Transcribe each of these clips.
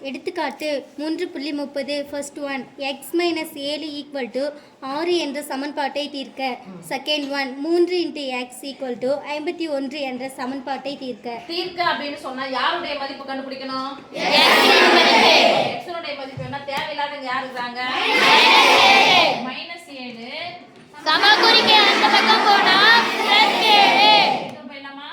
எடுத்துக்காட்டு 3.30 first one X minus 7 equal to 6 என்ற சமன்பாட்டை தீர்க்க. Second one 3 into X equal to 51 என்ற சமன்பாட்டை தீர்க்க. தீர்க்க அப்படின்னு சொன்னா யாருடைய மதிப்பு கண்டுபிடிக்கணும்? எக்ஸனுடைய மதிப்பு என்ன? தேவையில்லாதவங்க யாரு இருக்காங்க? -7 சமகுறிக்கு அந்த பக்கம் போனா +7 போயிடலாமா?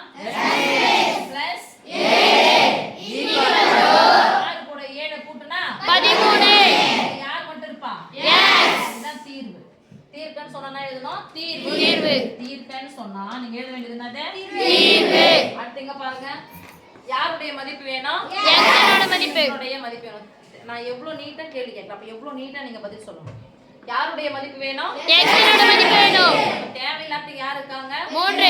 தீர்க்கன்னு சொன்னா நீங்க எழுத வேண்டியது என்னது? தீர்வு. அடுத்து இங்க பாருங்க, யாருடைய மதிப்பு வேணும்? எக்ஸோட மதிப்பு. எக்ஸோட மதிப்பு வேணும். நான் எவ்வளவு நீட்டா கேள்வி கேட்கிறேன், அப்ப எவ்வளவு நீட்டா நீங்க பதில் சொல்லணும். யாருடைய மதிப்பு வேணும்? எக்ஸோட மதிப்பு வேணும். தேவையில்லாத யார் இருக்காங்க? 3.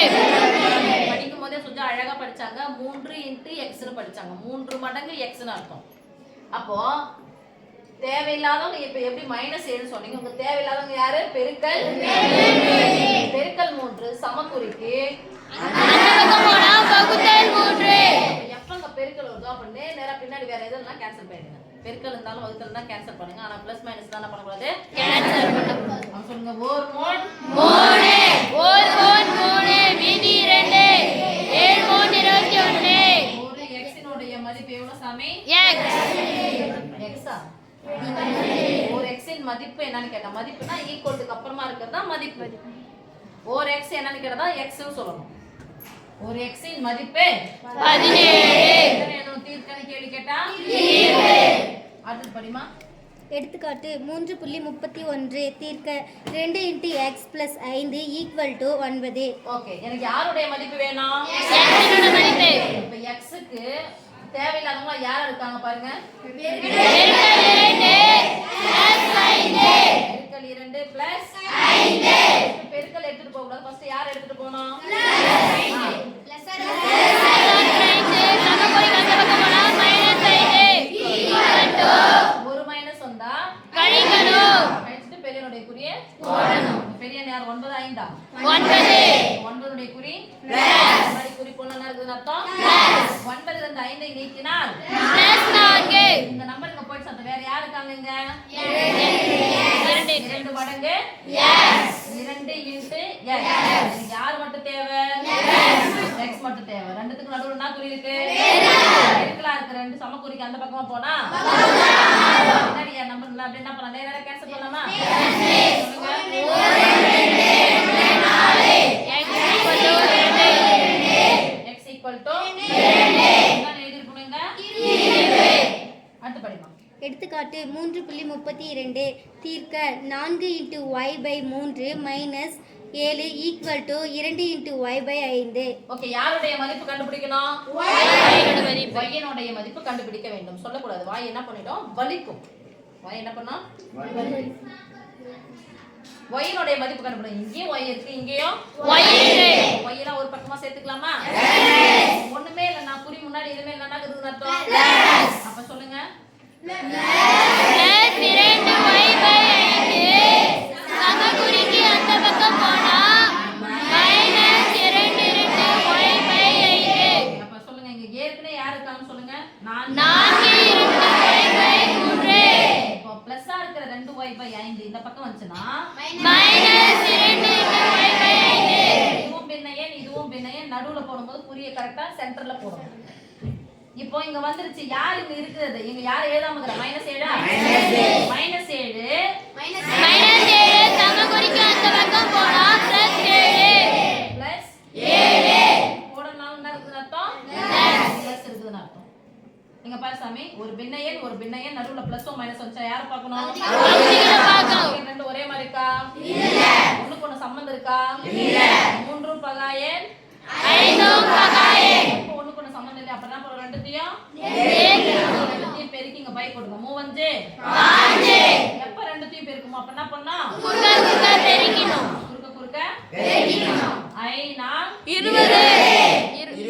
படிக்கும் போதே சுஜா அழகா படிச்சாங்க. 3 × x ன்னு படிச்சாங்க. 3 மடங்கு x ன்னு அர்த்தம். அப்போ தேவையில்லாதவங்க இப்ப எப்படி -7 சொன்னீங்க? உங்க தேவையில்லாதவங்க யாரு? பெருக்கல் 3 சமக்குறிக்கு அந்த பக்கம் போனா √3. எப்பங்க பெருக்கல் வருதோ அப்ப நேரா பின்னாடி வேற எதெல்லாம் கேன்சல் பண்ணிடுங்க. பெருக்கல் இருந்தாலும் வகுத்தல் தான் கேன்சல் பண்ணுங்க. ஆனா பிளஸ் மைனஸ் தான் பண்ண கூடாது, கேன்சல் பண்ணக்கூடாது. அவங்க சொல்லுங்க. 1 3 மீதி 2 7 21. ஒரு x னுடைய மதிப்பு எவ்வளவு சாமி? x x ஒரு x இன் மதிப்பு என்னன்னு கேட்டா, மதிப்புனா ஈக்குவலுக்கு அப்புறமா இருக்கிறதா மதிப்பு. ஒரு x என்னன்னு கேட்டா x ன்னு சொல்லணும். ஒரு x இன் மதிப்பு 17. தீர்க்கன்னு கேள்வி கேட்டா தீர்வு. அடுத்து படிமா. எடுத்துக்காட்டு 3.31 தீர்க்க. 2 into X + 5 equal to 9. Okay, எனக்கு யாருடைய மதிப்பு வேணும்? எக்ஸோட மதிப்பு. இப்ப x க்கு தேவையில்லாதவங்க யார் இருக்காங்க பாருங்க. பெருக்கல் 2 + 5. பெருக்கல் எடுத்துட்டு போக கூடாது. ஃபர்ஸ்ட் யார் எடுத்துட்டு போணும்? சமகுறிக்கு அந்த பக்கம் போனா -5 ஒரு மைனஸ் வந்தா கழிக்கணும். கழிச்சிட்டு பெரியனுடைய குறியை போடணும். பெரியன் யார்? 9 5 9 உடைய குறி மாதிரி குறி போடணும் இருக்குதுன்னு அர்த்தம். 9 இருந்து 5 நீக்கினால் +4. இந்த நம்பர் இங்க போயிடுச்சு. அப்ப வேற யார் இருக்காங்க இங்க? 2 மடங்கு x 2 இன்டு x. எனக்கு யார் மட்டும் தேவை? x மட்டும் தேவை. ரெண்டுத்துக்கு நடுவுல என்ன குறி இருக்கு? பெருக்கலா இருக்கு. ரெண்டு சமக்குறிக்கு அந்த பக்கமா போனா பின்னாடி நம்பர் அப்படி என்ன பண்ணலாம்? நேரா கேன்சல் பண்ணலாமா? x = 2. என்ன எழுதி போடுங்க? அடுத்து படிமா. எடுத்துக்காட்டு 3.32 தீர்க்க. 4 into y/3 - 7 equal to 2 into y/5. Okay, யாருடைய மதிப்பு கண்டுபிடிக்கணும்? y மதிப்பு. y னுடைய மதிப்பு கண்டுபிடிக்க வேண்டும். சொல்லக்கூடாது. y என்ன பண்ணிடும்? வலிக்கும். y என்ன பண்ணா? y னுடைய மதிப்பு கண்டுபிடிக்கணும். இங்கேயும் y இருக்கு, இங்கேயும் y இருக்கு. y எல்லாம் ஒரு பக்கமா சேர்த்துக்கலாமா? ஒண்ணுமே இல்ல, நான் குறி முன்னாடி எதுமே இல்லன்னா இருக்குதுன்னு அர்த்தம். அப்ப சொல்லுங்க. +2y/5 சமகுறிக்கு அந்த பக்கம் போனா -2y/5. அப்ப சொல்லுங்க, இங்க ஏற்கனவே யார் இருக்காங்கன்னு சொல்லுங்க. 4 y/3. இப்போ பிளஸ்ஸா இருக்கிற 2y/5 இந்த பக்கம் வந்துச்சுன்னா -2y/5. இதுவும் பின்னையன் இதுவும் பின்னையன் நடுவுல போடும்போது குறியை கரெக்டா சென்டர்ல போடணும். இப்போ இங்க வந்துருச்சு. யார் இங்க இருக்குது? இங்க யார் எழுதாம இருக்கற? -7 -7 சமகுறிக்கு அந்த பக்கம் போனா +7 போடலாம் என்ன இருக்குதுன்னு அர்த்தம்? பிளஸ் இருக்குதுன்னு அர்த்தம். இங்க பாரு சாமி, ஒரு பின்னையன் நடுவுல பிளஸோ மைனஸ் வச்சா யாரை பார்க்கணும்? பார்க்கணும். ரெண்டு ஒரே மாதிரி இருக்கா? இல்ல. ஒண்ணுக்கு ஒண்ணு சம்பந்தம் இருக்கா? இல்ல. 3 பகாயன் 5 பகாயன். ஒண்ணுக்கு ஒண்ணு சம்பந்தம் இல்ல. அப்ப என்ன பண்ணணும்? ரெண்டுத்தையும் பெருக்கி இங்க பை போடுங்க. 3 5. எப்ப ரெண்டுத்தையும் பெருக்குமோ அப்ப என்ன பண்ணணும்? குறுக்க பெருக்கணும். குறுக்க பெருக்கணும். 5 4 20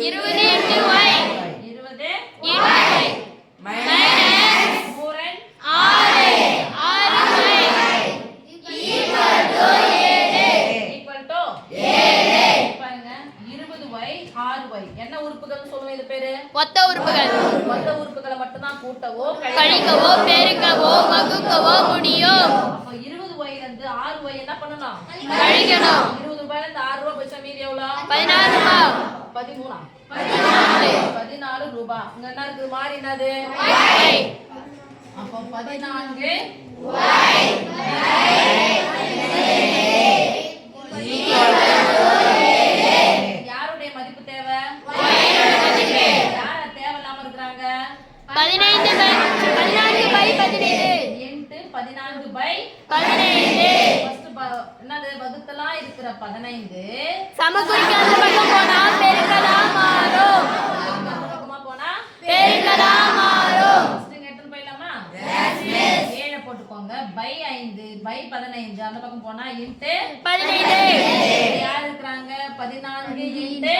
20 × y 20 × y -3 6 6y = 7 பாருங்க. 20y 6y என்ன உறுப்புகள்னு சொல்லுவோம்? இது பேரு ஒத்த உறுப்புகள். ஒத்த உறுப்புகளை மட்டும் தான் கூட்டவோ கழிக்கவோ பெருக்கவோ வகுக்கவோ முடியும். அப்போ 20y ல இருந்து 6y என்ன பண்ணணும்? கழிக்கணும். 20 ரூபாயில இருந்து 6 ரூபாய் போச்சா மீதி எவ்வளோ? 16 ரூபாய். 13 14 ரூபாய். இங்க என்ன இருக்குது? மாறி என்னது? அப்போ 14 யாருடைய மதிப்பு தேவை? யார தேவையில்லாம இருக்கிறாங்க? 14/17. இன்ட்டு 14/15. ஃபர்ஸ்ட் என்னது? வகுத்தலாம் இருக்கிற 15 சமக்குறிக்கு அந்த பக்கம் போனா பெருக்கலாம் மாறும். பக்கமா போனா பெருக்கலாம் மாறும். ஃபர்ஸ்ட் இங்க எடுத்து போயிடலாமா? 7 போட்டுக்கோங்க. பை 5 பை 15 அந்த பக்கம் போனா இன்ட்டு 15. யார் இருக்கிறாங்க? 14 இன்ட்டு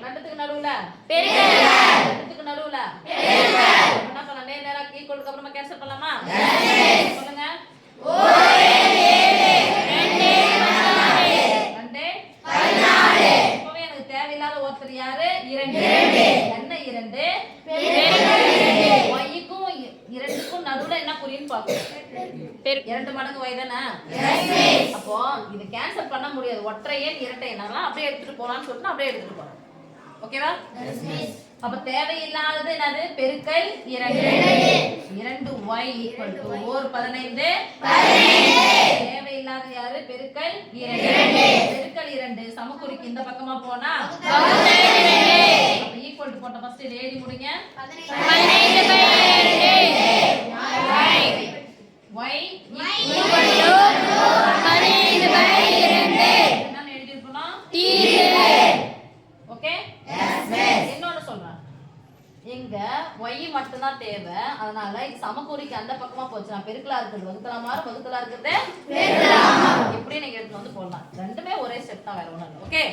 ரெண்டுத்துக்கு நடுவுல ரெண்டுத்துக்கு நடுவுல என்ன பண்ணலாம்? நேரா ஈக்குவலுக்கு அப்புறமா கேன்சல் பண்ணலாமா? சொல்லுங்க. 2 இப்பவே எனக்கு தேவையில்லாத ஒருத்தர் யாரு? 2 என்ன 2 y-க்கும் 2க்கும் நடுவுல என்ன குறின்னு பார்க்கணும். 2 மடங்கு y தானே? அப்போ இது கேன்சல் பண்ண முடியாது. ஒற்றை எண் இரட்டை எண்ணெல்லாம் அப்படியே எடுத்துட்டு போலாம்னு சொல்லிட்டு அப்படியே எடுத்துட்டு போறோம். ஓகேவா? அப்ப தேவையில்லாதது என்னது? பெருக்கல் 2y = ஓர் 15. தேவையில்லாத யாரு? பெருக்கல் 2 பெருக்கல் 2 சமக்குறிக்கு இந்த பக்கமா போனா அப்ப ஈக்குவல் டு போட்ட ஃபர்ஸ்ட் இத எழுதி முடிங்க. 15/2 y என்னன்னு எழுதி இருக்கணும்? ஓகே? இன்னொன்னு சொல்றேன். இங்க y மட்டும் தான் தேவை. அதனால இது சமக்குறிக்கு அந்த பக்கமா போச்சு. நான் பெருக்கலா இருக்குது வகுத்தலா மாறும், வகுத்தலா இருக்குது பெருக்கலா மாறும். இப்படி நீங்க எடுத்து வந்து போடலாம். ரெண்டுமே ஒரே ஸ்டெப் தான், வேற ஒண்ணும் இல்லை. ஓகே?